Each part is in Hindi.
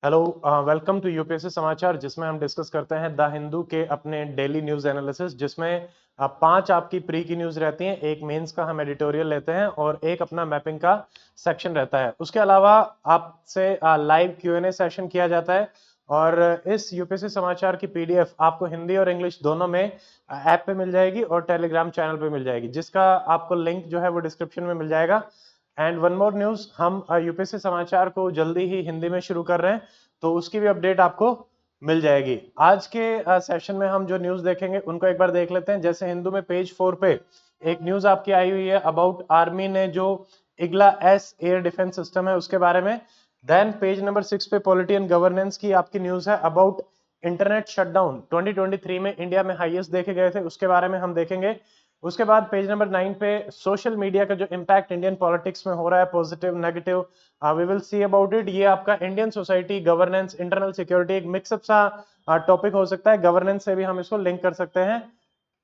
हेलो, वेलकम टू यूपीएससी समाचार, जिसमें हम डिस्कस करते हैं द हिंदू के अपने डेली न्यूज एनालिसिस, जिसमें 5 आपकी प्री की न्यूज रहती हैं, एक मेंस का हम एडिटोरियल लेते हैं और एक अपना मैपिंग का सेक्शन रहता है। उसके अलावा आपसे लाइव क्यूएनए सेशन किया जाता है और इस यूपीएससी समाचार की पीडीएफ आपको हिंदी और इंग्लिश दोनों में ऐप पे मिल जाएगी और टेलीग्राम चैनल पे मिल जाएगी, जिसका आपको लिंक जो है वो डिस्क्रिप्शन में मिल जाएगा। एंड वन मोर न्यूज, हम यूपीएससी समाचार को जल्दी ही हिंदी में शुरू कर रहे हैं, तो उसकी भी अपडेट आपको मिल जाएगी। आज के सेशन में हम जो न्यूज देखेंगे उनको एक बार देख लेते हैं। जैसे हिंदू में पेज 4 पे एक न्यूज आपकी आई हुई है अबाउट आर्मी ने जो Igla S air defence system है उसके बारे में। देन पेज नंबर 6 पे पॉलिटी एंड गवर्नेंस की आपकी न्यूज है अबाउट इंटरनेट शटडाउन 2023 में इंडिया में हाईएस्ट देखे गए थे, उसके बारे में हम देखेंगे। उसके बाद पेज नंबर 9 पे सोशल मीडिया का जो इम्पैक्ट इंडियन पॉलिटिक्स में हो रहा है, positive negative, we will see about it. ये आपका Indian society, governance, internal security, एक मिक्सअप सा टॉपिक हो सकता है। गवर्नेंस से भी हम इसको लिंक कर सकते हैं।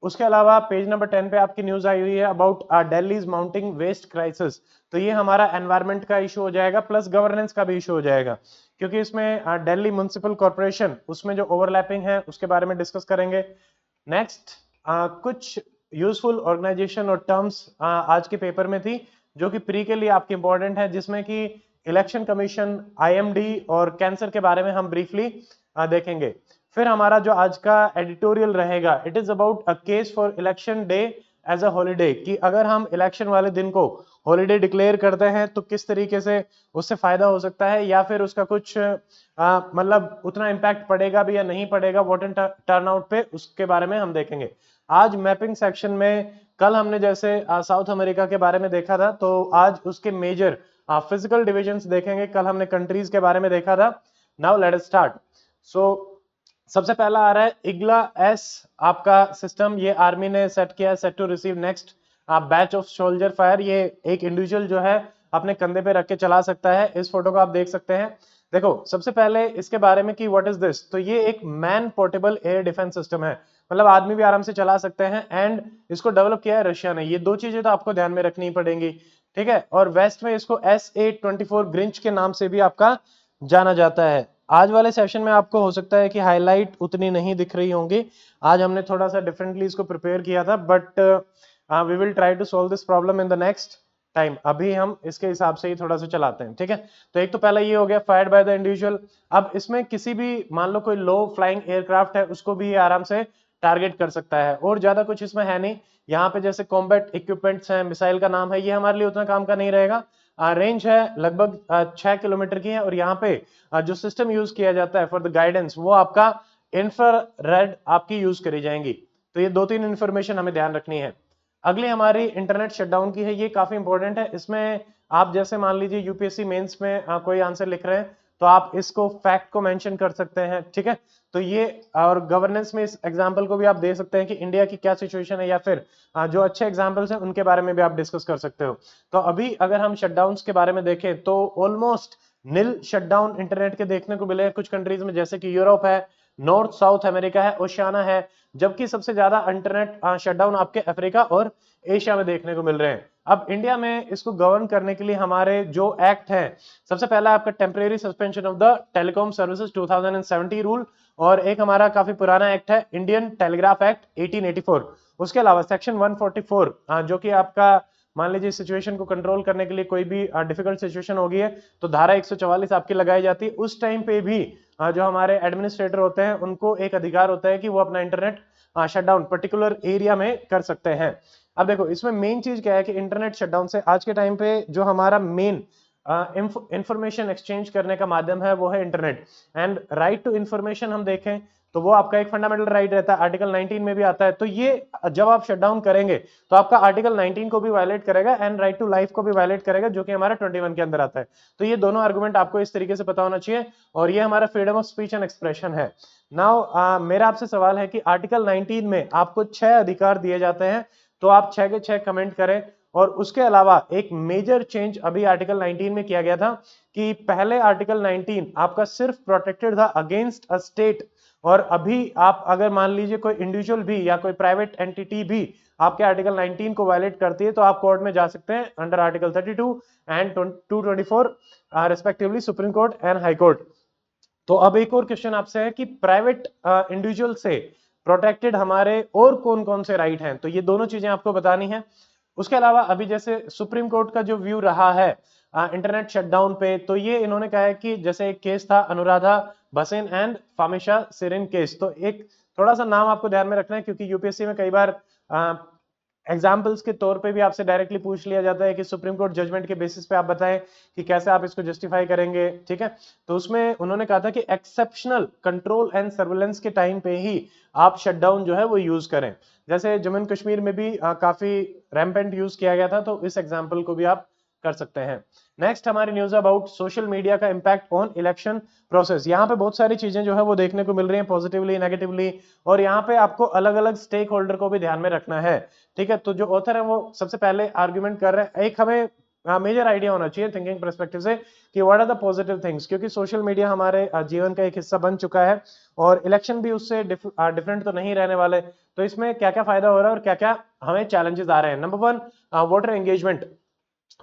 उसके अलावा पेज नंबर 10 पे आपकी न्यूज आई हुई है about Delhi is mounting waste crisis, तो ये हमारा एनवायरमेंट का इशू हो जाएगा प्लस गवर्नेंस का भी इशू हो जाएगा, क्योंकि इसमें दिल्ली म्युनिसिपल कॉर्पोरेशन उसमें जो ओवरलैपिंग है उसके बारे में डिस्कस करेंगे। नेक्स्ट, कुछ यूजफुल ऑर्गेनाइजेशन और टर्म्स आज के पेपर में थी जो कि प्री के लिए आपके इंपॉर्टेंट है, जिसमें कि इलेक्शन कमीशन, आईएमडी और कैंसर के बारे में हम ब्रीफली देखेंगे। फिर हमारा जो आज का एडिटोरियल रहेगा, it is about a case for election day as a holiday, कि अगर हम इलेक्शन वाले दिन को हॉलीडे डिक्लेयर करते हैं तो किस तरीके से उससे फायदा हो सकता है, या फिर उसका कुछ मतलब उतना इम्पैक्ट पड़ेगा भी या नहीं पड़ेगा वोट एंड टर्नआउट पे, उसके बारे में हम देखेंगे। आज मैपिंग सेक्शन में, कल हमने जैसे साउथ अमेरिका के बारे में देखा था, तो आज उसके मेजर फिजिकल डिविजन्स देखेंगे। कल हमने कंट्रीज के बारे में देखा था। Now let us start. So सबसे पहला आ रहा है इग्ला एस आपका सिस्टम, ये आर्मी ने सेट किया है, set to receive next batch of soldier fire. ये एक इंडिविजुअल जो है अपने कंधे पे रख के चला सकता है। इस फोटो को आप देख सकते हैं। देखो, सबसे पहले इसके बारे में कि व्हाट इज दिस, तो ये एक man portable air defence system है, मतलब आदमी भी आराम से चला सकते हैं। एंड इसको डेवलप किया है रशिया ने। ये दो चीजें तो आपको ध्यान में रखनी पड़ेंगी, ठीक है। और वेस्ट में इसको S824 ग्रिंच के नाम से भी आपका जाना जाता है। आज वाले सेशन में आपको हो सकता है कि हाईलाइट उतनी नहीं दिख रही होंगी। आज हमने थोड़ा सा डिफरेंटली इसको प्रिपेयर किया था, but we will try to solve this problem in the next time. अभी हम इसके हिसाब से ही थोड़ा सा चलाते हैं, ठीक है। तो एक तो पहला ये हो गया, फायर्ड बाय द इंडिविजुअल। अब इसमें किसी भी, मान लो कोई लो फ्लाइंग एयरक्राफ्ट है, उसको भी ये आराम से टारगेट कर सकता है। और ज्यादा कुछ इसमें है नहीं। यहाँ पे जैसे कॉम्बैट इक्विपमेंट्स हैं, मिसाइल का नाम है, ये हमारे लिए उतना काम का नहीं रहेगा। रेंज है लगभग 6 किलोमीटर की है। और यहाँ पे जो सिस्टम यूज किया जाता है फॉर द गाइडेंस, वो आपका इंफ्रारेड आपकी यूज करी जाएंगी। तो ये दो तीन इंफॉर्मेशन हमें ध्यान रखनी है। अगली हमारी इंटरनेट शटडाउन की है, ये काफी इंपॉर्टेंट है। इसमें आप जैसे मान लीजिए यूपीएससी मेंस में कोई आंसर लिख रहे हैं, तो आप इसको फैक्ट को मेंशन कर सकते हैं, ठीक है। तो ये, और गवर्नेंस में इस एग्जांपल को भी आप दे सकते हैं कि इंडिया की क्या सिचुएशन है, या फिर जो अच्छे एग्जांपल्स हैं उनके बारे में भी आप डिस्कस कर सकते हो। तो अभी अगर हम शटडाउन्स के बारे में देखें तो ऑलमोस्ट नील शटडाउन इंटरनेट के देखने को मिले हैं कुछ कंट्रीज में, जैसे कि यूरोप है, नॉर्थ साउथ अमेरिका है, ओशियाना है। जबकि सबसे ज्यादा इंटरनेट शटडाउन आपके अफ्रीका और एशिया में देखने को मिल रहे हैं। अब इंडिया में इसको गवर्न करने के लिए हमारे जो एक्ट है, सबसे पहला आपका temporary suspension of the telecom services 2070 rule, और एक हमारा काफी पुराना एक्ट है, इंडियन टेलीग्राफ एक्ट 1884। उसके अलावा सेक्शन 144, जो कि आपका, मान लीजिए सिचुएशन को कंट्रोल करने के लिए कोई भी डिफिकल्ट सिचुएशन होगी है, तो धारा 144 आपकी लगाई जाती है। उस टाइम पे भी जो हमारे एडमिनिस्ट्रेटर होते हैं उनको एक अधिकार होता है कि वो अपना इंटरनेट शटडाउन पर्टिकुलर एरिया में कर सकते हैं। अब देखो, इसमें मेन चीज क्या है कि इंटरनेट शटडाउन से आज के टाइम पे जो हमारा मेन इंफॉर्मेशन एक्सचेंज करने का माध्यम है वो है internet. And right to information हम देखें तो वो आपका एक फंडामेंटल राइट रहता है, आर्टिकल 19 में भी आता है। तो ये जब आप शटडाउन करेंगे तो आपका आर्टिकल 19 को भी वायलेट करेगा एंड राइट टू लाइफ को भी वायलेट करेगा, जो कि हमारा 21 के अंदर आता है। तो ये दोनों आर्गुमेंट आपको इस तरीके से पता होना चाहिए, और ये हमारा freedom of speech and expression है। नाउ मेरा आपसे सवाल है कि आर्टिकल 19 में आपको 6 अधिकार दिए जाते हैं, तो आप 6 के 6 कमेंट करें। और उसके अलावा एक मेजर चेंज अभी आर्टिकल 19 में किया गया था कि पहले आर्टिकल 19 आपका सिर्फ प्रोटेक्टेड था अगेंस्ट अ स्टेट, और अभी आप अगर मान लीजिए कोई इंडिविजुअल भी या कोई प्राइवेट एंटिटी भी आपके आर्टिकल 19 को वायलेट करती है, तो आप कोर्ट में जा सकते हैं under article 32 and 224 respectively, supreme court and high court. तो अब एक और क्वेश्चन आपसे है कि प्राइवेट इंडिविजुअल से प्रोटेक्टेड हमारे और कौन कौन से राइट हैं, तो ये दोनों चीजें आपको बतानी है। उसके अलावा अभी जैसे सुप्रीम कोर्ट का जो व्यू रहा है इंटरनेट शटडाउन पे, तो ये इन्होंने कहा है कि जैसे एक केस था अनुराधा भसीन एंड फामिशा सिरिन केस, तो एक थोड़ा सा नाम आपको ध्यान में रखना है क्योंकि यूपीएससी में कई बार एग्जाम्पल्स के तौर पे भी आपसे डायरेक्टली पूछ लिया जाता है कि सुप्रीम कोर्ट जजमेंट के बेसिस पे आप बताएं कि कैसे आप इसको जस्टिफाई करेंगे, ठीक है। तो उसमें उन्होंने कहा था कि एक्सेप्शनल कंट्रोल एंड सर्वेलेंस के टाइम पे ही आप शटडाउन जो है वो यूज करें। जैसे जम्मू एंड कश्मीर में भी काफी रैम्पेंट यूज किया गया था, तो इस एग्जाम्पल को भी आप कर सकते हैं। नेक्स्ट हमारी न्यूज अबाउट सोशल मीडिया का इंपैक्ट ऑन इलेक्शन प्रोसेस। यहाँ पे बहुत सारी चीजें जो है वो देखने को मिल रही हैं पॉजिटिवली नेगेटिवली, और यहाँ पे आपको अलग अलग स्टेक होल्डर को भी ध्यान में रखना है, ठीक है। तो जो ऑथर है वो सबसे पहले आर्ग्यूमेंट कर रहे हैं, एक हमें मेजर आइडिया होना चाहिए थिंकिंग परस्पेक्टिव से कि what are the positive things, क्योंकि सोशल मीडिया हमारे जीवन का एक हिस्सा बन चुका है और इलेक्शन भी उससे डिफरेंट तो नहीं रहने वाले। तो इसमें क्या क्या फायदा हो रहा है और क्या क्या हमें चैलेंजेस आ रहे हैं। नंबर वन, वोटर एंगेजमेंट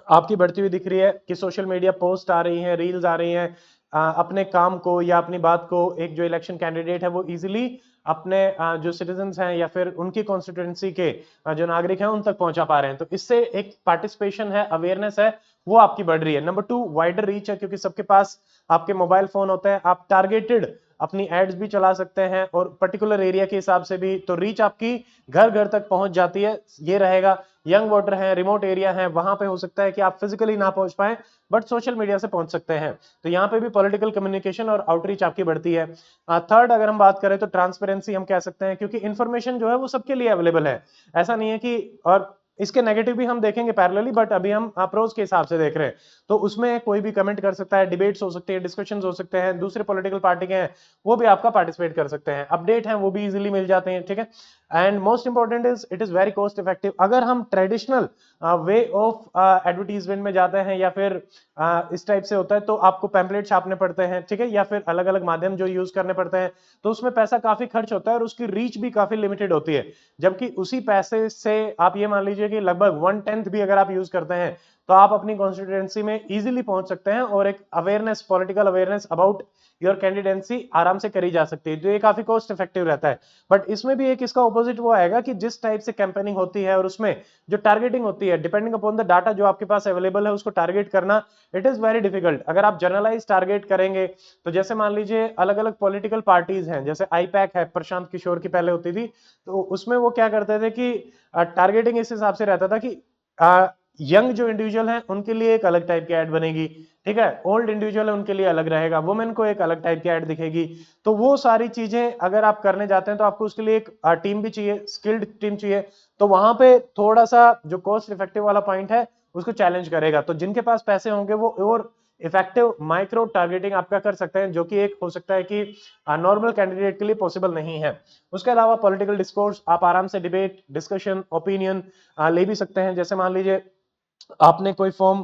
आपकी बढ़ती हुई दिख रही है कि सोशल मीडिया पोस्ट आ रही हैं, रील्स आ रही हैं, अपने काम को या अपनी बात को एक जो इलेक्शन कैंडिडेट है वो इजीली अपने जो सिटीजन्स हैं या फिर उनकी कॉन्स्टिट्यूंसी के जो नागरिक हैं उन तक पहुंचा पा रहे हैं। तो इससे एक पार्टिसिपेशन है, अवेयरनेस है, वो आपकी बढ़ रही है। नंबर टू, वाइडर रीच है, क्योंकि सबके पास आपके मोबाइल फोन होते हैं, आप टारगेटेड अपनी एड्स भी चला सकते हैं और पर्टिकुलर एरिया के हिसाब से भी, तो रीच आपकी घर घर तक पहुंच जाती है, ये रहेगा। यंग वोटर है, रिमोट एरिया है, वहां पे हो सकता है कि आप फिजिकली ना पहुंच पाए बट सोशल मीडिया से पहुंच सकते हैं, तो यहाँ पे भी पॉलिटिकल कम्युनिकेशन और आउटरीच आपकी बढ़ती है। थर्ड, अगर हम बात करें तो ट्रांसपेरेंसी हम कह सकते हैं, क्योंकि इंफॉर्मेशन जो है वो सबके लिए अवेलेबल है, ऐसा नहीं है कि, और इसके नेगेटिव भी हम देखेंगे पैरेलली, बट अभी हम अप्रोच के हिसाब से देख रहे हैं। तो उसमें कोई भी कमेंट कर सकता है, डिबेट्स हो सकते हैं, डिस्कशंस हो सकते हैं, दूसरे पॉलिटिकल पार्टी के हैं वो भी आपका पार्टिसिपेट कर सकते हैं, अपडेट हैं वो भी इजीली मिल जाते हैं, ठीक है। And most important is it is very cost effective. अगर हम ट्रेडिशनल वे ऑफ एडवर्टीजमेंट में जाते हैं या फिर इस टाइप से होता है तो आपको पैम्पलेट छापने पड़ते हैं, ठीक है, या फिर अलग अलग माध्यम जो यूज करने पड़ते हैं, तो उसमें पैसा काफी खर्च होता है और उसकी रीच भी काफी लिमिटेड होती है। जबकि उसी पैसे से आप ये मान लीजिए कि लगभग 1/10 भी अगर आप यूज करते हैं तो आप अपनी कॉन्स्टिट्यूएंसी में इजीली पहुंच सकते हैं और एक awareness, political awareness about your candidacy आराम से करी जा सकती है, तो ये काफी कॉस्ट इफेक्टिव रहता है। बट इसमें भी एक इसका ऑपोजिट वो आएगा कि जिस टाइप से कैंपेनिंग होती है और उसमें जो टारगेटिंग होती है, डिपेंडिंग अपॉन द डाटा जो आपके पास अवेलेबल है, उसको टारगेट करना इट इज वेरी डिफिकल्ट। अगर आप जनरलाइज टारगेट करेंगे तो जैसे मान लीजिए अलग अलग पॉलिटिकल पार्टीज हैं, जैसे आईपैक है, प्रशांत किशोर की पहले होती थी, तो उसमें वो क्या करते थे कि टारगेटिंग इस हिसाब से रहता था कि यंग जो इंडिविजुअल हैं उनके लिए एक अलग टाइप की एड बनेगी, ठीक है, ओल्ड इंडिविजुअल है उनके लिए अलग रहेगा, वुमेन को एक अलग टाइप की एड दिखेगी। तो वो सारी चीजें अगर आप करने जाते हैं तो आपको उसके लिए एक टीम भी चाहिए, स्किल्ड टीम चाहिए, तो वहां पे थोड़ा सा जो कॉस्ट इफेक्टिव वाला पॉइंट है उसको चैलेंज करेगा। तो जिनके पास पैसे होंगे वो और इफेक्टिव माइक्रो टारगेटिंग आपका कर सकते हैं, जो कि एक हो सकता है कि नॉर्मल कैंडिडेट के लिए पॉसिबल नहीं है। उसके अलावा पॉलिटिकल डिस्कोर्स आप आराम से डिबेट, डिस्कशन, ओपिनियन ले भी सकते हैं। जैसे मान लीजिए आपने कोई फॉर्म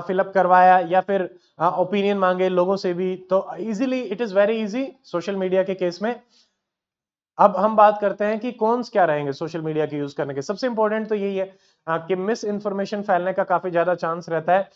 फिलअप करवाया या फिर ओपिनियन मांगे लोगों से भी, तो easily it is very easy social media के केस में। अब हम बात करते हैं कि कॉन्स क्या रहेंगे सोशल मीडिया के यूज करने के। सबसे इंपॉर्टेंट तो यही है कि मिस इन्फॉर्मेशन फैलने का काफी ज्यादा चांस रहता है,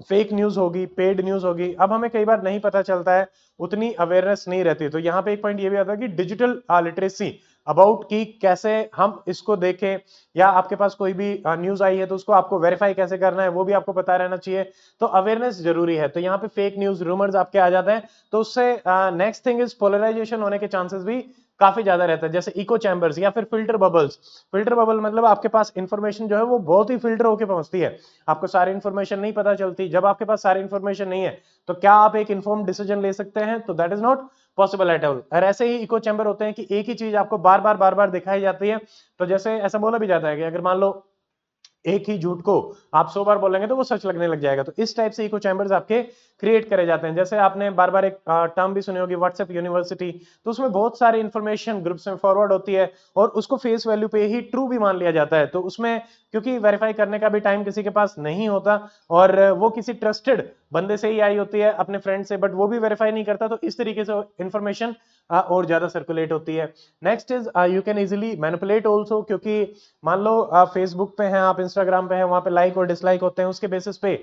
फेक न्यूज होगी, पेड न्यूज होगी। अब हमें कई बार नहीं पता चलता है, उतनी अवेयरनेस नहीं रहती, तो यहाँ पे एक पॉइंट ये भी आता है कि डिजिटल लिटरेसी अबाउट कि कैसे हम इसको देखें, या आपके पास कोई भी न्यूज आई है तो उसको आपको वेरीफाई कैसे करना है वो भी आपको पता रहना चाहिए। तो अवेयरनेस जरूरी है। तो यहाँ पे फेक न्यूज, रूमर्स आपके आ जाते हैं, तो उससे नेक्स्ट थिंग इज पोलराइजेशन होने के चांसेस भी काफी ज्यादा रहता है, जैसे इको चैम्बर्स या फिर फिल्टर बबल्स। फिल्टर बबल मतलब आपके पास इंफॉर्मेशन जो है वो बहुत ही फिल्टर होकर पहुंचती है, आपको सारी इंफॉर्मेशन नहीं पता चलती। जब आपके पास सारी इंफॉर्मेशन नहीं है तो क्या आप एक इन्फॉर्म डिसीजन ले सकते हैं? तो that is not possible at all. और ऐसे ही इको चैम्बर होते हैं कि एक ही चीज आपको बार बार दिखाई जाती है। तो जैसे ऐसा बोला भी जाता है कि अगर मान लो एक ही झूठ को आप 100 बार बोलेंगे तो वो सच लगने लग जाएगा, तो इस टाइप से इको चैम्बर्स आपके क्रिएट करे जाते हैं। जैसे आपने बार बार एक टर्म भी सुनी होगी व्हाट्सएप यूनिवर्सिटी, तो उसमें बहुत सारी इंफॉर्मेशन ग्रुप्स में फॉरवर्ड होती है और उसको फेस वैल्यू पे ही ट्रू भी मान लिया जाता है। तो उसमें क्योंकि वेरीफाई करने का भी टाइम किसी के पास नहीं होता और वो किसी ट्रस्टेड बंदे से ही आई होती है अपने फ्रेंड से, बट वो भी वेरीफाई नहीं करता, तो इस तरीके से इंफॉर्मेशन और ज्यादा सर्कुलेट होती है। Next is you can easily manipulate also, क्योंकि मान लो फेसबुक पे हैं आप, इंस्टाग्राम पे हैं, वहां पे लाइक और डिसलाइक होते हैं, उसके बेसिस पे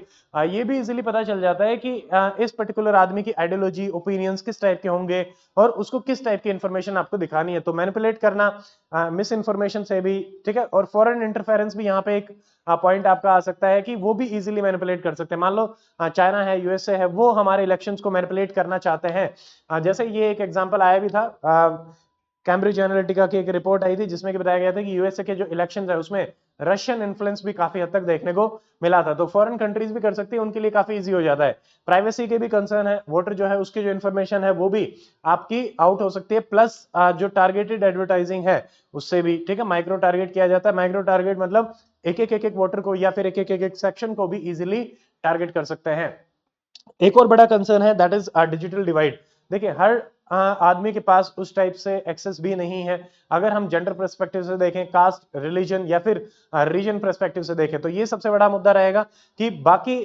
ये भी इजिली पता चल जाता है कि इस पर्टिकुलर आदमी की आइडियोलॉजी, ओपिनियंस किस टाइप के होंगे और उसको किस टाइप की इंफॉर्मेशन आपको दिखानी है। तो मैनिपुलेट करना मिस इन्फॉर्मेशन से भी, ठीक है। और फॉरेन इंटरफेरेंस भी यहाँ पे एक पॉइंट आपका आ सकता है कि वो भी इजीली मैनिपुलेट कर सकते हैं। मान लो चाइना है, यूएसए है, वो हमारे इलेक्शंस को मैनिपुलेट करना चाहते हैं। जैसे ये एक एग्जांपल आया भी था, कैम्ब्रिज एनालिटिका की एक रिपोर्ट आई थी जिसमें कि बताया गया था कि यूएसए के जो इलेक्शंस है उसमें रशियन इन्फ्लुएंस भी काफी हद तक देखने को मिला था। तो फॉरेन कंट्रीज भी कर सकती है, उनके लिए काफी इजी हो जाता है। प्राइवेसी के भी कंसर्न है, वोटर जो है उसकी जो इन्फॉर्मेशन है वो भी आपकी आउट हो सकती है। प्लस जो टारगेटेड एडवर्टाइजिंग है उससे भी, ठीक है, माइक्रो टारगेट किया जाता है। माइक्रो टारगेट मतलब एक वोटर को या फिर एक सेक्शन को भी इजिली टारगेट कर सकते हैं। एक और बड़ा कंसर्न है, दैट इज डिजिटल डिवाइड। देखिए हर आदमी के पास उस टाइप से एक्सेस भी नहीं है। अगर हम जेंडर पर्सपेक्टिव से देखें, कास्ट, रिलीजन या फिर रीजन पर्सपेक्टिव से देखें, तो ये सबसे बड़ा मुद्दा रहेगा कि बाकी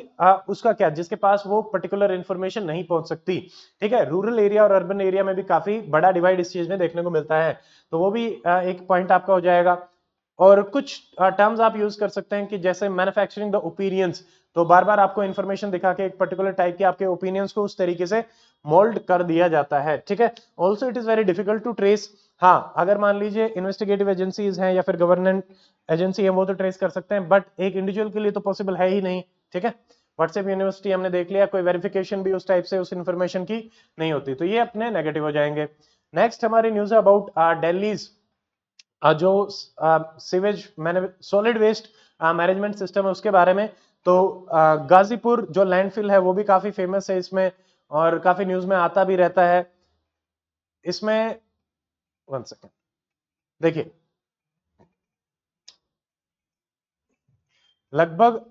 उसका क्या, जिसके पास वो पर्टिकुलर इंफॉर्मेशन नहीं पहुंच सकती, ठीक है। रूरल एरिया और अर्बन एरिया में भी काफी बड़ा डिवाइड इस चीज में देखने को मिलता है, तो वो भी एक पॉइंट आपका हो जाएगा। और कुछ टर्म्स आप यूज कर सकते हैं कि जैसे मैन्युफैक्चरिंग द ओपिनियंस, तो बार बार आपको इंफॉर्मेशन दिखा के एक पर्टिकुलर टाइप के आपके ओपिनियंस को उस तरीके से मोल्ड कर दिया जाता है, ठीक है। Also it is very difficult to trace. हाँ, अगर मान लीजिए इन्वेस्टिगेटिव एजेंसीज हैं या फिर गवर्नमेंट एजेंसी है, वो तो ट्रेस कर सकते हैं, बट एक इंडिविजुअल के लिए तो पॉसिबल है ही नहीं, ठीक है। व्हाट्सएप यूनिवर्सिटी हमने देख लिया, कोई वेरिफिकेशन भी उस टाइप से उस इंफॉर्मेशन की नहीं होती, तो ये अपने नेगेटिव हो जाएंगे। नेक्स्ट हमारी न्यूज है अबाउट दिल्लीज जो सीवेज मैंने सॉलिड वेस्ट मैनेजमेंट सिस्टम है उसके बारे में। तो गाजीपुर जो लैंडफिल है वो भी काफी फेमस है इसमें, और काफी न्यूज में आता भी रहता है इसमें। 1 सेकेंड, देखिए लगभग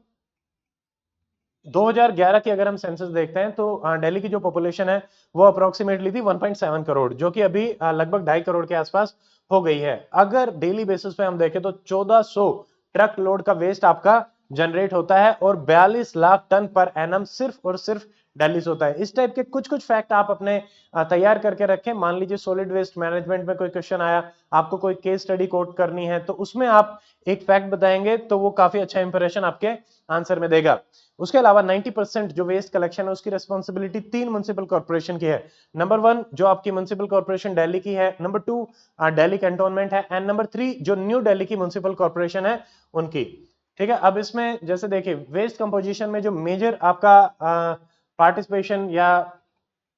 2011 की अगर हम सेंसस देखते हैं तो दिल्ली की जो पॉपुलेशन है वो अप्रोक्सीमेटली थी 1.7 करोड़, जो कि अभी लगभग 2.5 करोड़ के आसपास हो गई है। अगर डेली बेसिस पे हम देखें तो 1400 ट्रक लोड का वेस्ट आपका जनरेट होता है और 42 लाख टन पर एनम सिर्फ और सिर्फ दिल्ली से होता है। इस टाइप के कुछ कुछ फैक्ट आप अपने तैयार करके रखें। मान लीजिए सॉलिड वेस्ट मैनेजमेंट में कोई क्वेश्चन आया, आपको कोई केस स्टडी कोट करनी है, तो उसमें आप एक फैक्ट बताएंगे तो वो काफी अच्छा इंप्रेशन आपके आंसर में देगा। उसके अलावा 90% जो वेस्ट कलेक्शन है उसकी रिस्पॉन्सिबिलिटी 3 म्युनिसिपल कॉर्पोरेशन की है। नंबर 1 जो आपकी म्युनिसिपल कॉर्पोरेशन दिल्ली की है, नंबर 2 दिल्ली कैंटोनमेंट है, एंड नंबर 3 जो न्यू दिल्ली की म्युनिसिपल कॉर्पोरेशन है उनकी, ठीक है। अब इसमें जैसे देखिए वेस्ट कंपोजिशन में जो मेजर आपका पार्टिसिपेशन या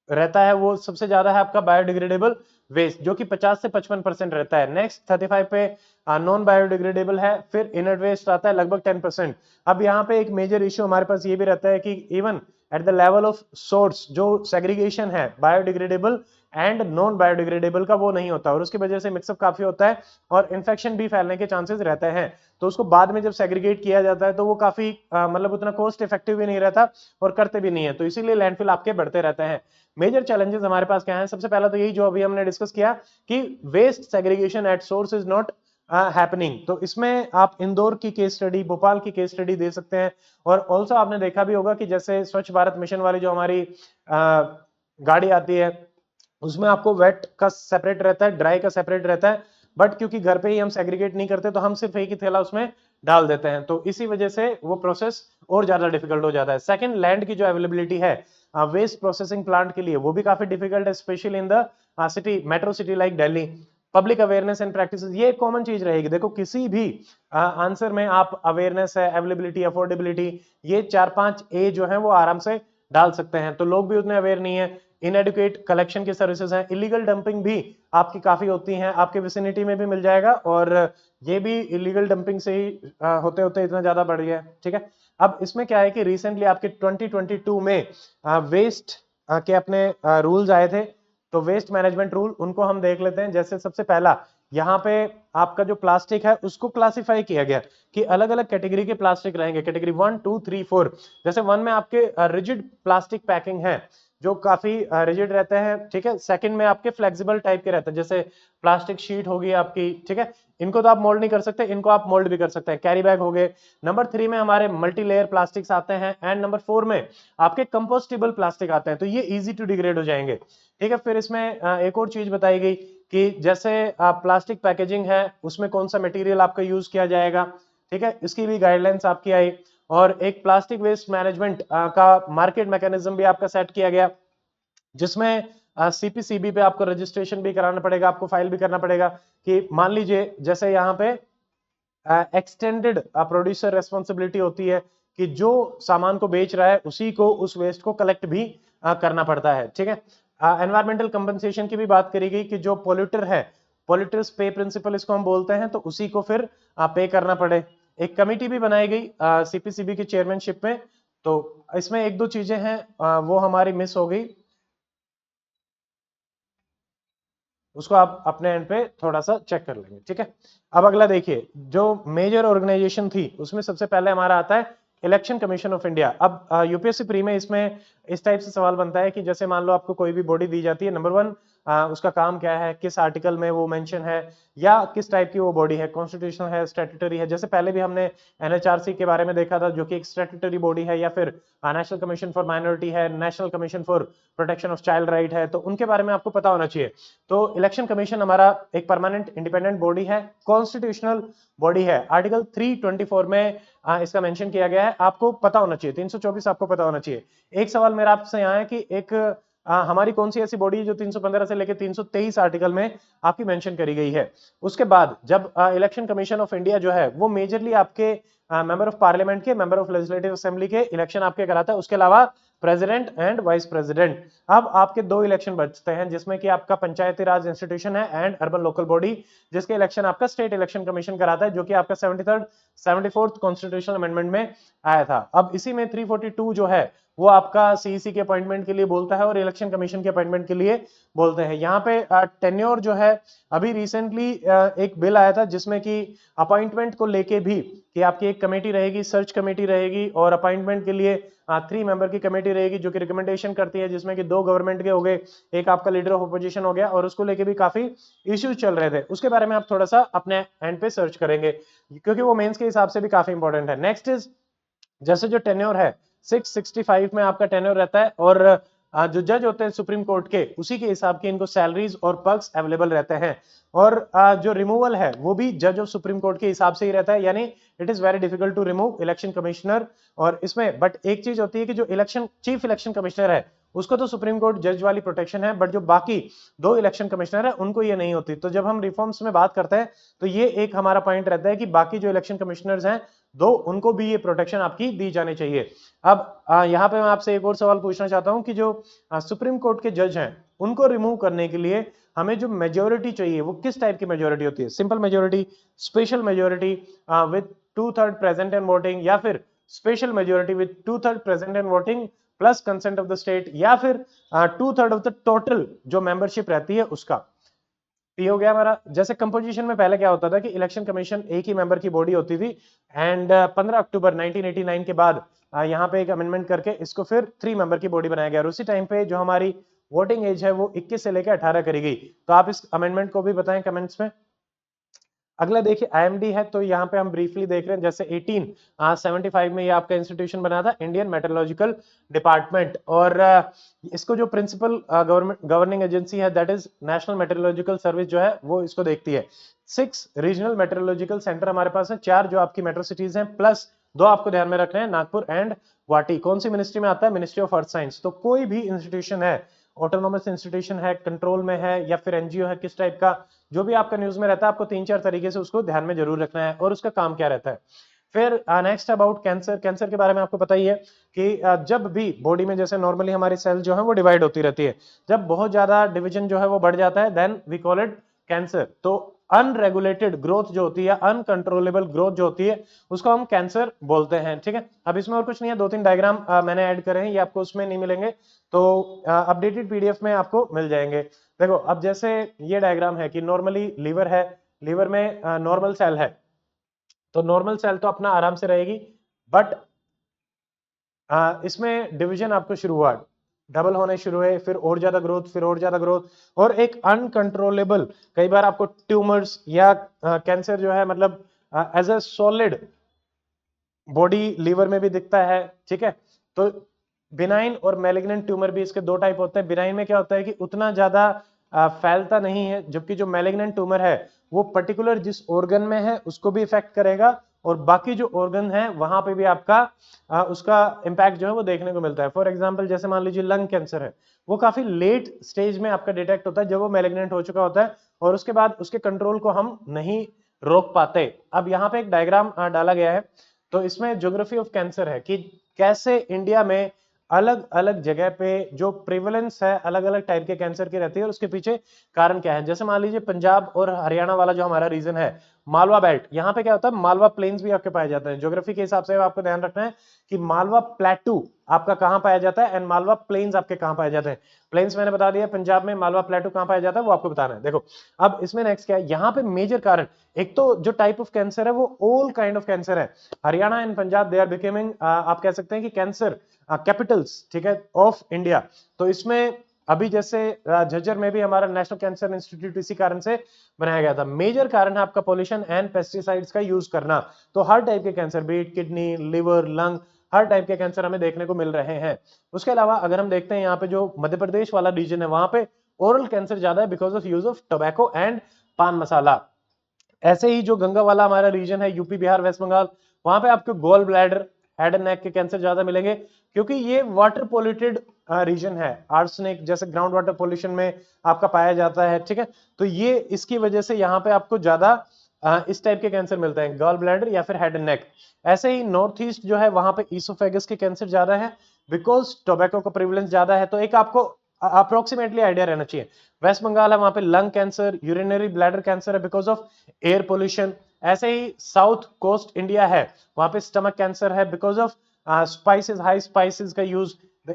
रहता है वो सबसे ज्यादा है आपका बायोडिग्रेडेबल वेस्ट, जो कि 50 से 55% रहता है। नेक्स्ट 35 पे नॉन बायोडिग्रेडेबल है, फिर इनर्ट वेस्ट आता है लगभग 10%। अब यहाँ पे एक मेजर इश्यू हमारे पास ये भी रहता है कि even at the level of source जो सेग्रीगेशन है बायोडिग्रेडेबल एंड नॉन बायोडिग्रेडेबल का, वो नहीं होता, और उसकी वजह से मिक्सअप काफी होता है और इन्फेक्शन भी फैलने के चांसेस रहते हैं। तो उसको बाद में जब सेग्रीगेट किया जाता है तो वो काफी मतलब उतना कॉस्ट इफेक्टिव भी नहीं रहता और करते भी नहीं है, तो इसीलिए लैंडफिल आपके बढ़ते रहते हैं। मेजर चैलेंजेस हमारे पास क्या है, सबसे पहला तो यही जो अभी हमने डिस्कस किया कि waste segregation at source is not happening. तो इसमें आप इंदौर की केस स्टडी, भोपाल की केस स्टडी दे सकते हैं। और ऑल्सो आपने देखा भी होगा कि जैसे स्वच्छ भारत मिशन वाली जो हमारी गाड़ी आती है उसमें आपको वेट का सेपरेट रहता है, ड्राई का सेपरेट रहता है, बट क्योंकि घर पे ही हम सेग्रीगेट नहीं करते तो हम सिर्फ एक ही थैला उसमें डाल देते हैं, तो इसी वजह से वो प्रोसेस और ज्यादा डिफिकल्ट हो जाता है। सेकंड, लैंड की जो अवेलेबिलिटी है वेस्ट प्रोसेसिंग प्लांट के लिए वो भी काफी डिफिकल्ट है, specially in the city, metro city like Delhi. Public awareness and practices, ये एक कॉमन चीज रहेगी। देखो किसी भी आंसर में आप अवेयरनेस है, अवेलेबिलिटी, अफोर्डेबिलिटी, ये 4-5 ए जो है वो आराम से डाल सकते हैं, तो लोग भी उतने अवेयर नहीं है। इनएडुकेट कलेक्शन की सर्विसेज हैं, इलीगल डंपिंग भी आपकी काफी होती हैं, आपके विसिनिटी में भी मिल जाएगा, और ये भी इलीगल डंपिंग से ही होते होते इतना ज्यादा बढ़ गया है, ठीक है। अब इसमें क्या है कि रिसेंटली आपके 2022 में वेस्ट के अपने रूल्स आए थे, तो वेस्ट मैनेजमेंट रूल उनको हम देख लेते हैं। जैसे सबसे पहला यहाँ पे आपका जो प्लास्टिक है उसको क्लासिफाई किया गया कि अलग अलग कैटेगरी के प्लास्टिक रहेंगे, कैटेगरी 1, 2, 3, 4। जैसे 1 में आपके रिजिड प्लास्टिक पैकिंग है, जो काफी रिजिड रहते हैं, ठीक है। सेकंड में आपके फ्लेक्सिबल टाइप के रहते हैं, जैसे प्लास्टिक शीट होगी आपकी, ठीक है। इनको तो आप मोल्ड नहीं कर सकते, इनको आप मोल्ड भी कर सकते हैं। कैरी बैग हो गए। नंबर 3 में हमारे मल्टी लेयर प्लास्टिक्स आते हैं, एंड नंबर 4 में आपके कंपोस्टेबल प्लास्टिक आते हैं, तो ये इजी टू डिग्रेड हो जाएंगे, ठीक है। फिर इसमें एक और चीज बताई गई कि जैसे प्लास्टिक पैकेजिंग है उसमें कौन सा मटेरियल आपका यूज किया जाएगा, ठीक है, इसकी भी गाइडलाइंस आपकी आई। और एक प्लास्टिक वेस्ट मैनेजमेंट का मार्केट मैकेनिज्म भी आपका सेट किया गया, जिसमें सीपीसीबी पे आपको रजिस्ट्रेशन भी कराना पड़ेगा, आपको फाइल भी करना पड़ेगा कि मान लीजिए जैसे यहाँ पे एक्सटेंडेड प्रोड्यूसर रेस्पॉन्सिबिलिटी होती है कि जो सामान को बेच रहा है उसी को उस वेस्ट को कलेक्ट भी करना पड़ता है, ठीक है। एनवायरमेंटल कंपनसेशन की भी बात करी गई कि जो पोल्यूटर है, पोल्यूटर्स पे प्रिंसिपल इसको हम बोलते हैं, तो उसी को फिर पे करना पड़े। एक कमिटी भी बनाई गई सीपीसीबी की चेयरमैनशिप में, तो इसमें एक दो चीजें हैं वो हमारी मिस हो गई, उसको आप अपने एंड पे थोड़ा सा चेक कर लेंगे, ठीक है। अब अगला देखिए, जो मेजर ऑर्गेनाइजेशन थी उसमें सबसे पहले हमारा आता है इलेक्शन कमीशन ऑफ इंडिया। अब यूपीएससी प्री में इसमें इस टाइप से सवाल बनता है कि जैसे मान लो आपको कोई भी बॉडी दी जाती है, नंबर 1 उसका काम क्या है, किस आर्टिकल में वो मेंशन है, या किस टाइप की वो बॉडी है, कॉन्स्टिट्यूशनल है, स्टैट्यूटरी है। जैसे पहले भी हमने एनएचआरसी के बारे में देखा था, जो कि एक स्टैट्यूटरी बॉडी है, या फिर नेशनल कमीशन फॉर माइनॉरिटी है, national commission for protection of child right है, तो उनके बारे में आपको पता होना चाहिए। तो इलेक्शन कमीशन हमारा एक परमानेंट इंडिपेंडेंट बॉडी है, कॉन्स्टिट्यूशनल बॉडी है। आर्टिकल 324 में इसका मेंशन किया गया है, आपको पता होना चाहिए। 324 आपको पता होना चाहिए। एक सवाल मेरा आपसे यहाँ है कि एक हमारी कौन सी ऐसी बॉडी है जो 315 से लेकर 323 आर्टिकल में आपकी मेंशन करी गई है। उसके बाद जब इलेक्शन कमीशन ऑफ इंडिया जो है वो मेजरली आपके मेंबर ऑफ पार्लियामेंट के, मेंबर ऑफ लेजिस्लेटिव असेंबली के इलेक्शन आपके कराता है, उसके अलावा प्रेसिडेंट एंड वाइस प्रेसिडेंट। अब आपके दो इलेक्शन बचते हैं, जिसमें कि आपका पंचायती राज इंस्टीट्यूशन है एंड अर्बन लोकल बॉडी, जिसके इलेक्शन आपका स्टेट इलेक्शन कमीशन कराता है, जो कि आपका 74th कॉन्स्टिट्यूशनल अमेंडमेंट में आया था। अब इसी में 342 जो है वो आपका सीईसी के अपॉइंटमेंट के लिए बोलता है और इलेक्शन कमीशन के अपॉइंटमेंट के लिए बोलते हैं। यहाँ पे टेन्योर जो है, अभी रिसेंटली एक बिल आया था जिसमें कि अपॉइंटमेंट को लेके भी कि आपकी एक कमेटी रहेगी, सर्च कमेटी रहेगी, और अपॉइंटमेंट के लिए 3 मेंबर की कमेटी रहेगी जो कि रिकमेंडेशन करती है, जिसमें कि 2 गवर्नमेंट के हो गए, एक आपका लीडर ऑफ अपोजिशन हो गया, और उसको लेके भी काफी इश्यूज चल रहे थे। उसके बारे में आप थोड़ा सा अपने एंड पे सर्च करेंगे, क्योंकि वो मेंस के हिसाब से भी काफी इंपॉर्टेंट है। नेक्स्ट इज, जैसे जो टेन्योर है 665 में आपका टेन्योर रहता है, और जो जज होते हैं सुप्रीम कोर्ट के, उसी के हिसाब के इनको सैलरीज और पर्क्स अवेलेबल रहते हैं। और जो रिमूवल है वो भी जज ऑफ सुप्रीम कोर्ट के हिसाब से ही रहता है, यानी it is very difficult to remove election commissioner. और इसमें बट एक चीज होती है कि जो इलेक्शन चीफ इलेक्शन कमिश्नर है उसको तो सुप्रीम कोर्ट जज वाली प्रोटेक्शन है, बट जो बाकी 2 इलेक्शन कमिश्नर है उनको ये नहीं होती। तो जब हम रिफॉर्म्स में बात करते हैं तो ये एक हमारा पॉइंट रहता है कि बाकी जो इलेक्शन कमिश्नर्स हैं दो, उनको भी ये प्रोटेक्शन आपकी दी जानी चाहिए। अब यहाँ पे मैं आपसे एक और सवाल पूछना चाहता हूं कि जो सुप्रीम कोर्ट के जज हैं उनको रिमूव करने के लिए हमें जो मेजोरिटी चाहिए वो किस टाइप की मेजोरिटी होती है, simple majority, special majority with 2/3 present and voting, या फिर special majority with 2/3 present and voting plus consent of the state, या फिर 2/3 ऑफ द टोटल जो मेंबरशिप रहती है उसका। ये हो गया हमारा। जैसे कंपोजिशन में पहले क्या होता था कि इलेक्शन कमीशन एक ही मेंबर की बॉडी होती थी, एंड 15 अक्टूबर 1989 के बाद यहाँ पे एक अमेंडमेंट करके इसको फिर 3 मेंबर की बॉडी बनाया गया, और उसी टाइम पे जो हमारी वोटिंग एज है वो 21 से लेकर 18 करी गई। तो आप इस अमेंडमेंट को भी बताएं कमेंट्स में। अगला देखिए आईएमडी है, तो यहाँ पे हम ब्रीफली देख रहे हैं, जैसे 1875 में ये आपका इंस्टीट्यूशन बना था, इंडियन मेट्रोलॉजिकल डिपार्टमेंट, और इसको जो प्रिंसिपल गवर्निंग एजेंसी है that is national meteorological service जो है वो इसको देखती है। 6 रीजनल मेट्रोलॉजिकल सेंटर हमारे पास है, 4 जो आपकी मेट्रो सिटीज हैं, प्लस 2 आपको ध्यान में रखना है, नागपुर एंड गुवाहाटी। कौन सी मिनिस्ट्री में आता है, मिनिस्ट्री ऑफ अर्थ साइंस। तो कोई भी इंस्टीट्यूशन है, ऑटोनोमस इंस्टीट्यूशन है, कंट्रोल में है, या फिर एनजीओ है, किस टाइप का, जो भी आपका न्यूज में रहता है आपको 3-4 तरीके से उसको ध्यान में जरूर रखना है, और उसका काम क्या रहता है। फिर नेक्स्ट अबाउट कैंसर। कैंसर के बारे में आपको पता ही है कि जब भी बॉडी में जैसे नॉर्मली हमारी सेल जो है वो डिवाइड होती रहती है, जब बहुत ज्यादा डिवीजन जो है वो बढ़ जाता है then we call it cancer. तो अनरेगुलेटेड ग्रोथ जो होती है, अनकंट्रोलेबल ग्रोथ जो होती है, उसको हम कैंसर बोलते हैं, ठीक है। अब इसमें और कुछ नहीं है, 2-3 डायग्राम मैंने ऐड करे हैं, ये आपको उसमें नहीं मिलेंगे, तो अपडेटेड पीडीएफ में आपको मिल जाएंगे। देखो अब जैसे ये डायग्राम है कि नॉर्मली लीवर है, लीवर में नॉर्मल सेल है, तो नॉर्मल सेल तो अपना आराम से रहेगी, बट इसमें डिवीजन आपको शुरू हुआ डबल होने शुरू हुए, फिर और ज्यादा ग्रोथ, फिर और ज्यादा ग्रोथ, और एक अनकंट्रोलेबल, कई बार आपको ट्यूमर्स या कैंसर जो है मतलब as a solid body liver में भी दिखता है, ठीक है। तो बिनाइन और मैलिग्नेंट ट्यूमर भी इसके दो टाइप होते हैं। बिनाइन में क्या होता है कि उतना ज्यादा फैलता नहीं है, जबकि जो मैलिग्नेंट ट्यूमर है वो पर्टिकुलर जिस ऑर्गन में है उसको भी इफेक्ट करेगा, और बाकी जो ऑर्गन है वहां पे भी आपका उसका इंपैक्ट जो है वो देखने को मिलता है। फॉर एग्जांपल जैसे मान लीजिए लंग कैंसर है, वो काफी लेट स्टेज में आपका डिटेक्ट होता है जब वो मैलिग्नेंट हो चुका होता है, और उसके बाद उसके कंट्रोल को हम नहीं रोक पाते। अब यहाँ पे एक डायग्राम डाला गया है, तो इसमें ज्योग्राफी ऑफ कैंसर है कि कैसे इंडिया में अलग अलग जगह पे जो प्रिवलेंस है अलग अलग टाइप के कैंसर की रहती है, और उसके पीछे कारण क्या है। जैसे मान लीजिए पंजाब और हरियाणा वाला जो हमारा रीजन है, मालवा बेल्ट, यहाँ पे क्या होता है मालवा प्लेन्स भी आपके पाए जाते हैं। ज्योग्राफी के हिसाब से आपको ध्यान रखना है कि मालवा प्लेटू आपका कहाँ पाया जाता है एंड मालवा प्लेन्स आपके कहाँ पाए जाते हैं। प्लेन्स मैंने बता दिया पंजाब में, मालवा प्लेटू कहाँ पाया जाता है वो आपको बताना है। देखो अब इसमें नेक्स्ट क्या है, यहाँ पे मेजर कारण, एक तो जो टाइप ऑफ कैंसर है वो ऑल काइंड ऑफ कैंसर है। Haryana and Punjab they are becoming, आप कह सकते हैं कि कैंसर कैपिटल्स, ठीक है, ऑफ इंडिया। तो इसमें अभी जैसे झज्जर में भी हमारा नेशनल कैंसर इंस्टीट्यूट इसी कारण से बनाया गया था। मेजर कारण है आपका पॉल्यूशन एंड पेस्टिसाइड्स का यूज करना। तो हर टाइप के कैंसर, बीट किडनी लिवर लंग, हर टाइप के कैंसर हमें देखने को मिल रहे हैं। उसके अलावा अगर हम देखते हैं यहाँ पे जो मध्य प्रदेश वाला रीजन है वहां पे ओरल कैंसर ज्यादा है because of use of tobacco and पान मसाला। ऐसे ही जो गंगा वाला हमारा रीजन है यूपी बिहार वेस्ट बंगाल, वहां पे आपको gall bladder head and neck के कैंसर ज्यादा मिलेंगे, क्योंकि ये वाटर पोल्यूटेड रीजन है। आर्सेनिक जैसे ग्राउंड वाटर पोल्यूशन में आपका पाया जाता है, ठीक है। तो ये इसकी वजह से यहाँ पे आपको ज्यादा इस टाइप के कैंसर मिलते हैं, गॉल ब्लैडर या फिर हेड एंड नेक। ऐसे ही नॉर्थ ईस्ट जो है वहां पे ईसोफेगस के कैंसर ज्यादा है बिकॉज टोबैको का प्रिवलेंस ज्यादा है। तो एक आपको अप्रोक्सीमेटली आइडिया रहना चाहिए। वेस्ट बंगाल है वहां पे lung cancer urinary bladder cancer है बिकॉज ऑफ एयर पोल्यूशन। ऐसे ही साउथ कोस्ट इंडिया है, वहां पे स्टमक कैंसर है because of spices, high spices का यूज।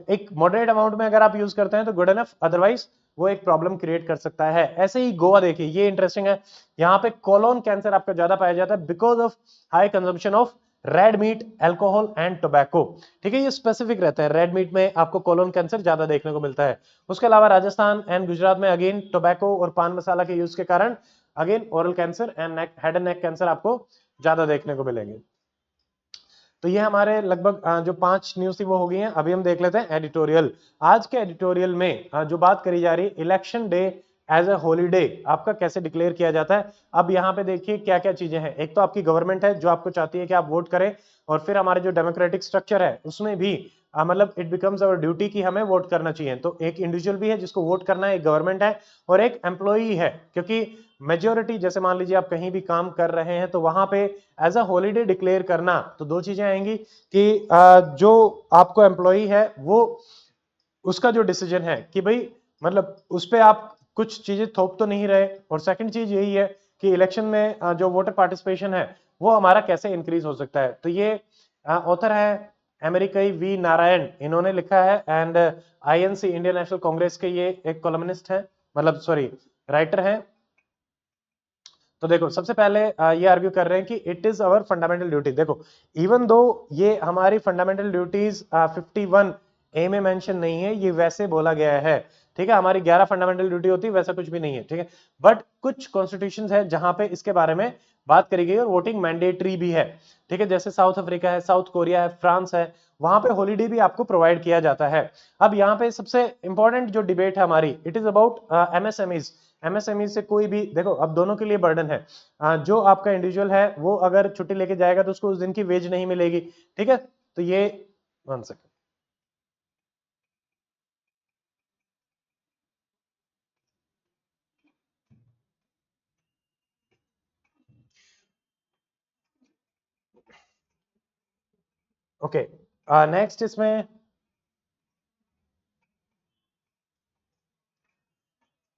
एक मॉडरेट अमाउंट में अगर आप यूज करते हैं तो गुड एनफ, अदरवाइज वो एक प्रॉब्लम क्रिएट कर सकता है। ऐसे ही गोवा देखिए, ये इंटरेस्टिंग है, यहाँ पे कोलोन कैंसर आपका ज्यादा पाया जाता है because of high consumption of red meat alcohol and tobacco, ठीक है। ये स्पेसिफिक रहता है, रेड मीट में आपको कोलोन कैंसर ज्यादा देखने को मिलता है। उसके अलावा राजस्थान एंड गुजरात में अगेन टोबैको और पान मसाला के यूज के कारण again oral cancer and neck head and neck cancer आपको ज्यादा देखने को मिलेंगे। तो ये हमारे लगभग जो 5 न्यूज थी वो हो गई हैं। अभी हम देख लेते हैं एडिटोरियल। आज के एडिटोरियल में जो बात करी जा रही है, election day as a holiday आपका कैसे डिक्लेयर किया जाता है। अब यहाँ पे देखिए क्या क्या चीजें हैं। एक तो आपकी गवर्नमेंट है जो आपको चाहती है कि आप वोट करें, और फिर हमारे जो डेमोक्रेटिक स्ट्रक्चर है उसमें भी मतलब इट बिकम्स अवर ड्यूटी कि हमें वोट करना चाहिए। तो एक इंडिविजुअल भी है जिसको वोट करना है, एक गवर्नमेंट है, और एक एम्प्लॉई है, क्योंकि मेजोरिटी जैसे मान लीजिए आप कहीं भी काम कर रहे हैं तो वहां पे एज अ हॉलीडे डिक्लेयर करना, तो दो चीजें आएंगी कि जो आपको एम्प्लॉई है वो उसका जो डिसीजन है कि भाई मतलब उस पर आप कुछ चीजें थोप तो नहीं रहे, और सेकंड चीज यही है कि इलेक्शन में जो वोटर पार्टिसिपेशन है वो हमारा कैसे इंक्रीज हो सकता है। तो ये ऑथर है अमेरिकई वी नारायण, इन्होंने लिखा है, and INC Indian national Congress के ये एक कॉलमनिस्ट है, मतलब सॉरी राइटर है। तो देखो सबसे पहले ये आर्ग्यू कर रहे हैं कि it is our fundamental duty. देखो इवन दो ये हमारी फंडामेंटल ड्यूटीज 51 ए में मेंशन नहीं है, ये वैसे बोला गया है, ठीक है। हमारी 11 फंडामेंटल ड्यूटी होती है, वैसा कुछ भी नहीं है, ठीक है। बट कुछ कॉन्स्टिट्यूशन है जहां पे इसके बारे में बात करी गई और वोटिंग मैंडेटरी भी है, ठीक है। जैसे साउथ अफ्रीका है, साउथ कोरिया है, फ्रांस है, वहां पे हॉलीडे भी आपको प्रोवाइड किया जाता है। अब यहाँ पे सबसे इंपॉर्टेंट जो डिबेट है हमारी, it is about MSMEs. MSME से कोई भी देखो, अब दोनों के लिए बर्डन है। जो आपका इंडिविजुअल है वो अगर छुट्टी लेके जाएगा तो उसको उस दिन की वेज नहीं मिलेगी, ठीक है। तो ये वन सेकंड, ओके। नेक्स्ट इसमें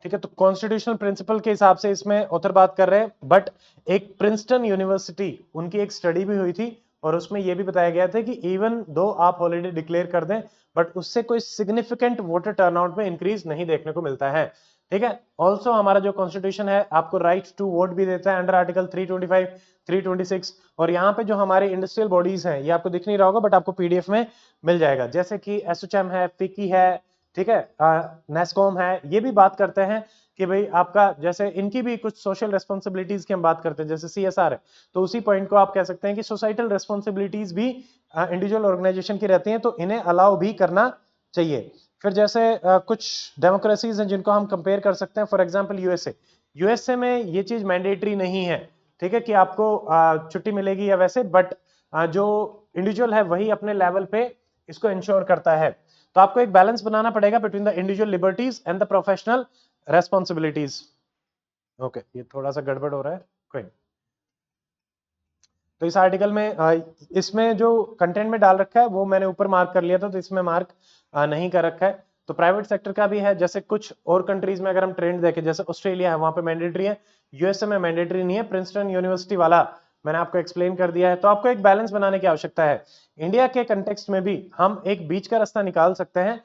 ठीक है, तो कॉन्स्टिट्यूशनल प्रिंसिपल के हिसाब से इसमें ऑथर बात कर रहे हैं, बट एक प्रिंसटन यूनिवर्सिटी उनकी एक स्टडी भी हुई थी और उसमें यह भी बताया गया था कि इवन दो आप हॉलीडे डिक्लेयर कर दें बट उससे कोई सिग्निफिकेंट वोटर टर्नआउट में इंक्रीज नहीं देखने को मिलता है, ठीक है। ऑल्सो हमारा जो कॉन्स्टिट्यूशन है आपको राइट टू वोट भी देता है अंडर आर्टिकल 325 326। और यहाँ पे जो हमारे इंडस्ट्रियल बॉडीज हैं ये आपको दिख नहीं रहा होगा बट आपको पीडीएफ में मिल जाएगा, जैसे कि एसोचैम है, फिकी है, ठीक है, नेस्कॉम है, ये भी बात करते हैं कि भाई आपका जैसे इनकी भी कुछ सोशल रेस्पॉन्सिबिलिटीज की हम बात करते हैं, जैसे सीएसआर है, तो उसी पॉइंट को आप कह सकते हैं कि सोसाइटल रेस्पॉन्सिबिलिटीज भी इंडिविजुअल ऑर्गेनाइजेशन की रहती हैं, तो इन्हें अलाउ भी करना चाहिए। फिर जैसे कुछ डेमोक्रेसीज हैं जिनको हम कंपेयर कर सकते हैं, फॉर एग्जांपल यूएसए। यूएसए में ये चीज मैंडेटरी नहीं है, ठीक है, कि आपको छुट्टी मिलेगी या वैसे, बट जो इंडिविजुअल है वही अपने लेवल पे इसको इंश्योर करता है। तो आपको एक बैलेंस बनाना पड़ेगा between the individual liberties and the professional responsibilities. Okay, ये थोड़ा सा गड़बड़ हो रहा है, कोई नहीं। तो इस आर्टिकल में इसमें जो कंटेंट में डाल रखा है वो मैंने ऊपर मार्क कर लिया था, तो इसमें मार्क नहीं कर रखा है। तो प्राइवेट सेक्टर का भी है, जैसे कुछ और कंट्रीज में अगर हम ट्रेंड देखें, जैसे ऑस्ट्रेलिया है, वहां पे मैंडेटरी है, यूएसए में मैंडेटरी नहीं है। प्रिंसटन यूनिवर्सिटी वाला मैंने आपको एक्सप्लेन कर दिया है। तो आपको एक बैलेंस बनाने की आवश्यकता है। इंडिया के कंटेक्स्ट में भी हम एक बीच का रास्ता निकाल सकते हैं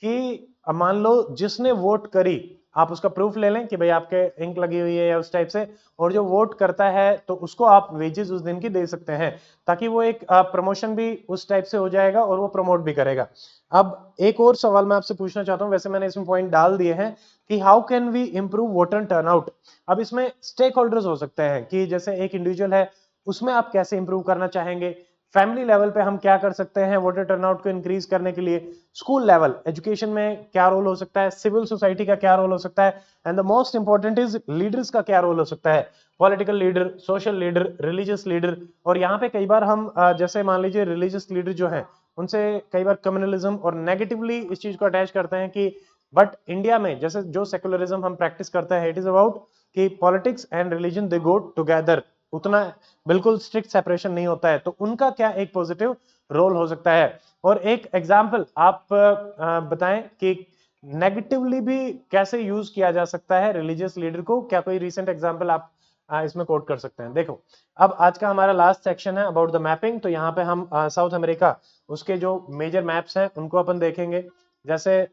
कि मान लो जिसने वोट करी, आप उसका प्रूफ ले लें कि भाई आपके इंक लगी हुई है या उस टाइप से, और जो वोट करता है तो उसको आप वेजेस उस दिन की दे सकते हैं, ताकि वो एक प्रमोशन भी उस टाइप से हो जाएगा और वो प्रमोट भी करेगा। अब एक और सवाल मैं आपसे पूछना चाहता हूं, वैसे मैंने इसमें पॉइंट डाल दिए हैं कि how can we improve voter turnout. अब इसमें स्टेक होल्डर्स हो सकते हैं कि जैसे एक इंडिविजुअल है, उसमें आप कैसे इंप्रूव करना चाहेंगे, फैमिली लेवल पे हम क्या कर सकते हैं वोटर टर्नआउट को इंक्रीज करने के लिए, स्कूल लेवल एजुकेशन में क्या रोल हो सकता है, सिविल सोसाइटी का क्या रोल हो सकता है, and the most important is leaders का क्या रोल हो सकता है, political leader, social leader, religious leader. और यहाँ पे कई बार हम जैसे मान लीजिए रिलीजियस लीडर जो है उनसे कई बार कम्युनलिज्म और नेगेटिवली इस चीज को अटैच करते हैं कि, बट इंडिया में जैसे जो सेकुलरिज्म हम प्रैक्टिस करते हैं, इट इज अबाउट कि politics and religion they go together, उतना बिल्कुल स्ट्रिक्ट सेपरेशन नहीं होता है। तो उनका क्या एक पॉजिटिव रोल हो सकता है। और एक एग्जाम्पल आप बताएं कि नेगेटिवली भी कैसे यूज किया जा सकता है रिलीजियस लीडर को, क्या कोई रीसेंट एग्जाम्पल आप इसमें कोट कर सकते हैं। देखो, अब आज का हमारा लास्ट सेक्शन है अबाउट द मैपिंग। तो यहाँ पे हम साउथ अमेरिका, उसके जो मेजर मैप्स हैं उनको अपन देखेंगे। जैसे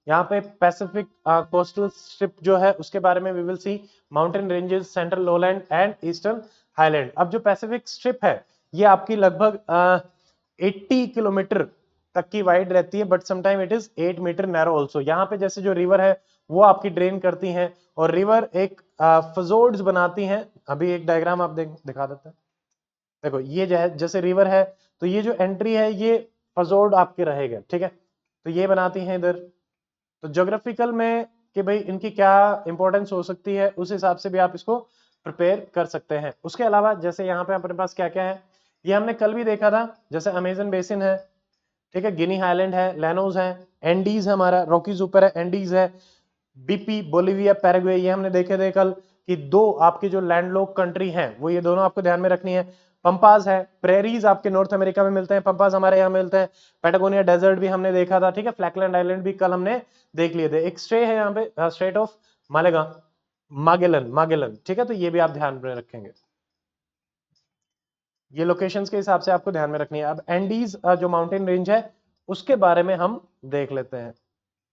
यहाँ पे पैसिफिक कोस्टल स्ट्रिप जो है उसके बारे में we will see, mountain ranges, central lowland and eastern highland. अब जो पैसिफिक स्ट्रिप है ये आपकी लगभग 80 किलोमीटर तक की वाइड रहती है, but sometime it is 8 metre narrow also. यहाँ पे जैसे जो रिवर है वो आपकी ड्रेन करती हैं, और रिवर एक फजोर्ड्स बनाती हैं। अभी एक डायग्राम आप दिखा देते हैं। देखो ये जैसे रिवर है, तो ये जो एंट्री है ये फजोर्ड आपके रहेगा, ठीक है, तो ये बनाती हैं इधर। तो ज्योग्राफिकल में कि भाई इनकी क्या इंपॉर्टेंस हो सकती है, उस हिसाब से भी आप इसको प्रिपेयर कर सकते हैं। उसके अलावा जैसे यहाँ पे अपने पास क्या क्या है, ये हमने कल भी देखा था, जैसे अमेजन बेसिन है, ठीक है, गिनी हाईलैंड है, लेनोज है, एंडीज है, हमारा रॉकीज ऊपर है, एंडीज है, बीपी, बोलिविया, पैराग्वे, ये हमने देखे थे कल कि दो आपकी जो लैंडलॉक कंट्री हैं वो ये दोनों आपको ध्यान में रखनी है। पंपास है, प्रेरीज आपके नॉर्थ अमेरिका में मिलते हैं, पंपास हमारे यहाँ मिलते हैं। पैटागोनिया डेजर्ट भी हमने देखा था, ठीक है, फ्लैकलैंड आइलैंड भी कल हमने देख लिए थे। एक स्ट्रे है यहाँ पे, स्ट्रेट ऑफ मालेगा, मागेलन, मागेलन, ठीक है, तो ये भी आप ध्यान में रखेंगे। ये लोकेशंस के हिसाब से आपको ध्यान में रखनी है। अब एंडीज जो माउंटेन रेंज है उसके बारे में हम देख लेते हैं।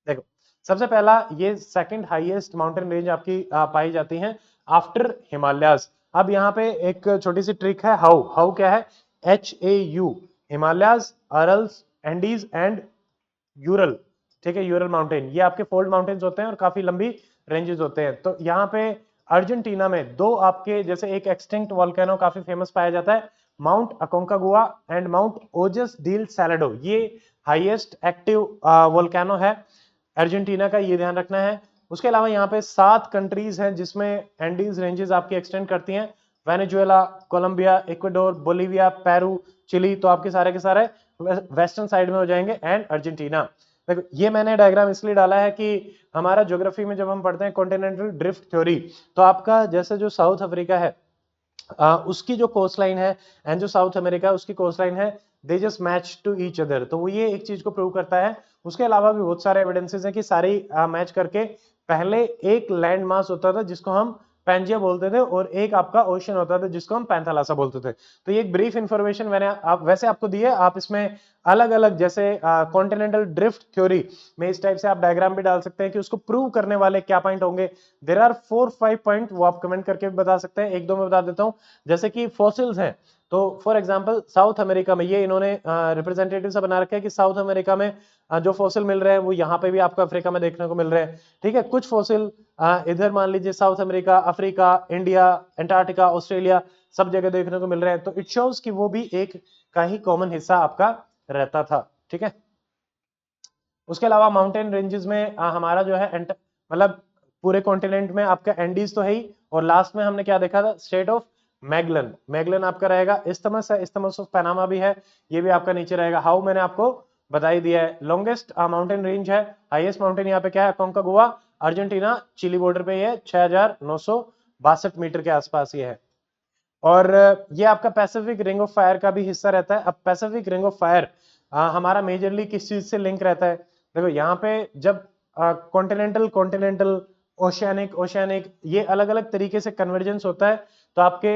देखो, सबसे पहला ये सेकंड हाईएस्ट माउंटेन रेंज आपकी पाई जाती है आफ्टर हिमालयाज। अब यहाँ पे एक छोटी सी ट्रिक है, हाउ, हाउ क्या है, HAU, Himalayas, Urals, Andes and Ural, ठीक है, यूरल माउंटेन, ये आपके फोल्ड माउंटेन्स होते हैं और काफी लंबी रेंजेस होते हैं। तो यहाँ पे अर्जेंटीना में दो आपके जैसे एक एक्सटिंक्ट वोल्केनो काफी फेमस पाया जाता है, mount Aconcagua and mount Ojos del Salado, ये हाईएस्ट एक्टिव वोल्केनो है अर्जेंटीना का, ये ध्यान रखना है। उसके अलावा यहाँ पे 7 कंट्रीज हैं जिसमें एंडीज रेंजेस आपकी एक्सटेंड करती हैं, Venezuela, Colombia, Ecuador, Bolivia, Peru, Chile, तो आपके सारे के सारे वेस्टर्न साइड में हो जाएंगे, एंड अर्जेंटीना। देखो ये मैंने डायग्राम इसलिए डाला है कि हमारा ज्योग्राफी में जब हम पढ़ते हैं कॉन्टिनेंटल ड्रिफ्ट थ्योरी, तो आपका जैसे जो साउथ अफ्रीका है उसकी जो कोस्ट लाइन है एंड जो साउथ अमेरिका उसकी कोस्ट लाइन है, they just match to each other, तो वो ये एक चीज को प्रूव करता है। उसके अलावा भी बहुत सारे एविडेंसेस हैं कि सारी मैच करके, पहले एक लैंड मास होता था जिसको हम पैंजिया बोलते थे, और एक आपका ओशन होता था जिसको हम पैंथालासा बोलते थे। तो ये एक ब्रीफ इंफॉर्मेशन मैंने वैसे आपको दी है, आप इसमें अलग अलग जैसे कॉन्टिनेंटल ड्रिफ्ट थ्योरी में इस टाइप से आप डायग्राम भी डाल सकते हैं कि उसको प्रूव करने वाले क्या पॉइंट होंगे। देयर आर 4-5 पॉइंट, वो आप कमेंट करके भी बता सकते हैं, एक दो मैं बता देता हूं। जैसे कि फॉसिल्स हैं, तो फॉर एग्जांपल साउथ अमेरिका में, ये इन्होंने रिप्रेजेंटेटिव से बना रखा है कि साउथ अमेरिका में जो फॉसिल मिल रहे हैं वो यहाँ पे भी आपको अफ्रीका में देखने को मिल रहे हैं। ठीक है, कुछ फॉसिल इधर मान लीजिए south America, Africa, India, Antarctica, Australia, सब जगह देखने को मिल रहे हैं। तो इट शोज कि वो भी एक का ही कॉमन हिस्सा आपका रहता था। ठीक है, उसके अलावा माउंटेन रेंजेस में हमारा जो है मतलब पूरे कॉन्टिनेंट में आपका एंडीज तो है ही, और लास्ट में हमने क्या देखा था, स्टेट ऑफ मैगलन। मैगलन आपका रहेगा, इस्थमस है, इस्थमस ऑफ पनामा भी है, ये भी आपका नीचे रहेगा। हाउ मैंने आपको बता ही दिया है। लॉन्गेस्ट माउंटेन रेंज है, हाईएस्ट माउंटेन यहाँ पे क्या है, अकोंकागुआ, अर्जेंटीना, चिली बॉर्डर पे ये 6962 मीटर के आसपास ये है। और ये आपका पैसिफिक रिंग ऑफ फायर का भी हिस्सा रहता है। अब पैसिफिक रिंग ऑफ फायर हमारा मेजरली किस चीज से लिंक रहता है, देखो यहाँ पे जब कॉन्टिनेंटल कॉन्टिनेंटल, ओशियानिक ओशियानिक, ये अलग अलग तरीके से कन्वर्जेंस होता है, तो आपके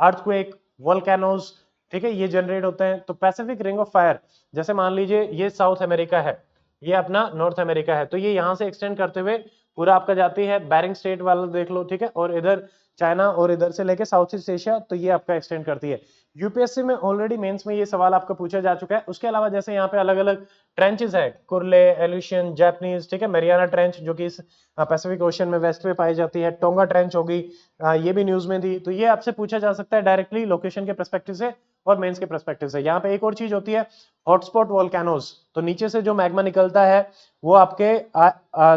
अर्थक्वेक, वोल्केनोज, ठीक है, ये जनरेट होते हैं। तो पैसिफिक रिंग ऑफ फायर, जैसे मान लीजिए ये साउथ अमेरिका है, ये अपना नॉर्थ अमेरिका है, तो ये यहाँ से एक्सटेंड करते हुए पूरा आपका जाती है, बैरिंग स्ट्रेट वाला देख लो, ठीक है, और इधर चाइना, और इधर से लेके साउथ ईस्ट एशिया, तो ये आपका एक्सटेंड करती है। यूपीएससी में ऑलरेडी मेंस में ये सवाल आपका पूछा जा चुका है। उसके अलावा जैसे यहाँ पे अलग अलग ट्रेंचेस है, कुर्ले, एल्यूशियन, जापानीज, ठीक है, मैरियाना ट्रेंच जो कि इस पैसिफिक ओशन में वेस्ट में पाई जाती है, टोंगा ट्रेंच होगी, ये भी न्यूज में थी। तो ये आपसे पूछा जा सकता है डायरेक्टली लोकेशन के परस्पेक्टिव से और मेंस के परस्पेक्टिव से। यहाँ पे एक और चीज होती है, हॉटस्पॉट वोल्केनोज, तो नीचे से जो मैग्मा निकलता है वो आपके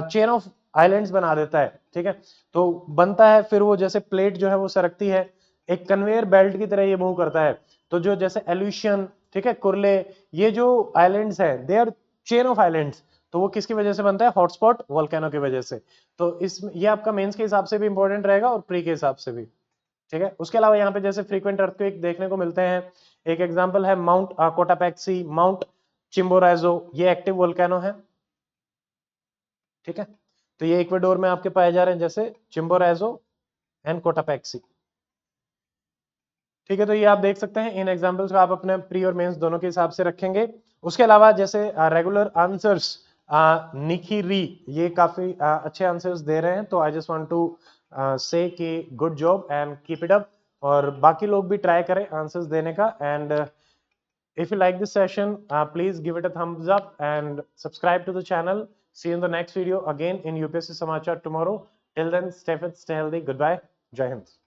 चेन ऑफ आइलैंड्स बना देता है। ठीक है, तो बनता है, फिर वो जैसे प्लेट जो है वो सरकती है, एक कन्वेयर बेल्ट की तरह ये मूव करता है। तो जो जैसे एल्यूशियन, ठीक है, कुर्ले, ये जो आइलैंड्स है, they are chain of islands, तो वो किसकी वजह से बनता है, हॉटस्पॉट वोल्केनो की वजह से। तो इस ये आपका मेंस के हिसाब से भी इंपॉर्टेंट रहेगा और प्री के हिसाब से भी। ठीक है, उसके अलावा यहाँ पे जैसे फ्रीक्वेंट अर्थक्वेक देखने को मिलते हैं, एक एग्जांपल है माउंट कोटापेक्सी, माउंट चिम्बोराजो, ये एक्टिव वोल्केनो है। ठीक है, तो ये इक्वाडोर में आपके पाए जा रहे हैं, जैसे चिम्बोराजो एंड कोटापेक्सी। ठीक है, तो ये आप देख सकते हैं, इन एग्जांपल्स को आप अपने प्री और मेंस दोनों के हिसाब से रखेंगे। उसके अलावा जैसे रेगुलर आंसर्स, निकी री, ये काफी अच्छे आंसर्स दे रहे हैं, तो आई जस्ट वांट टू से कि good job and keep it up. और बाकी लोग भी ट्राई करें आंसर्स देने का। And if you like this session, please give it a thumbs up and subscribe to the channel. See you in the next video again in UPSC Samachar tomorrow. Till then, stay fit, stay healthy. Goodbye. Jai Hind.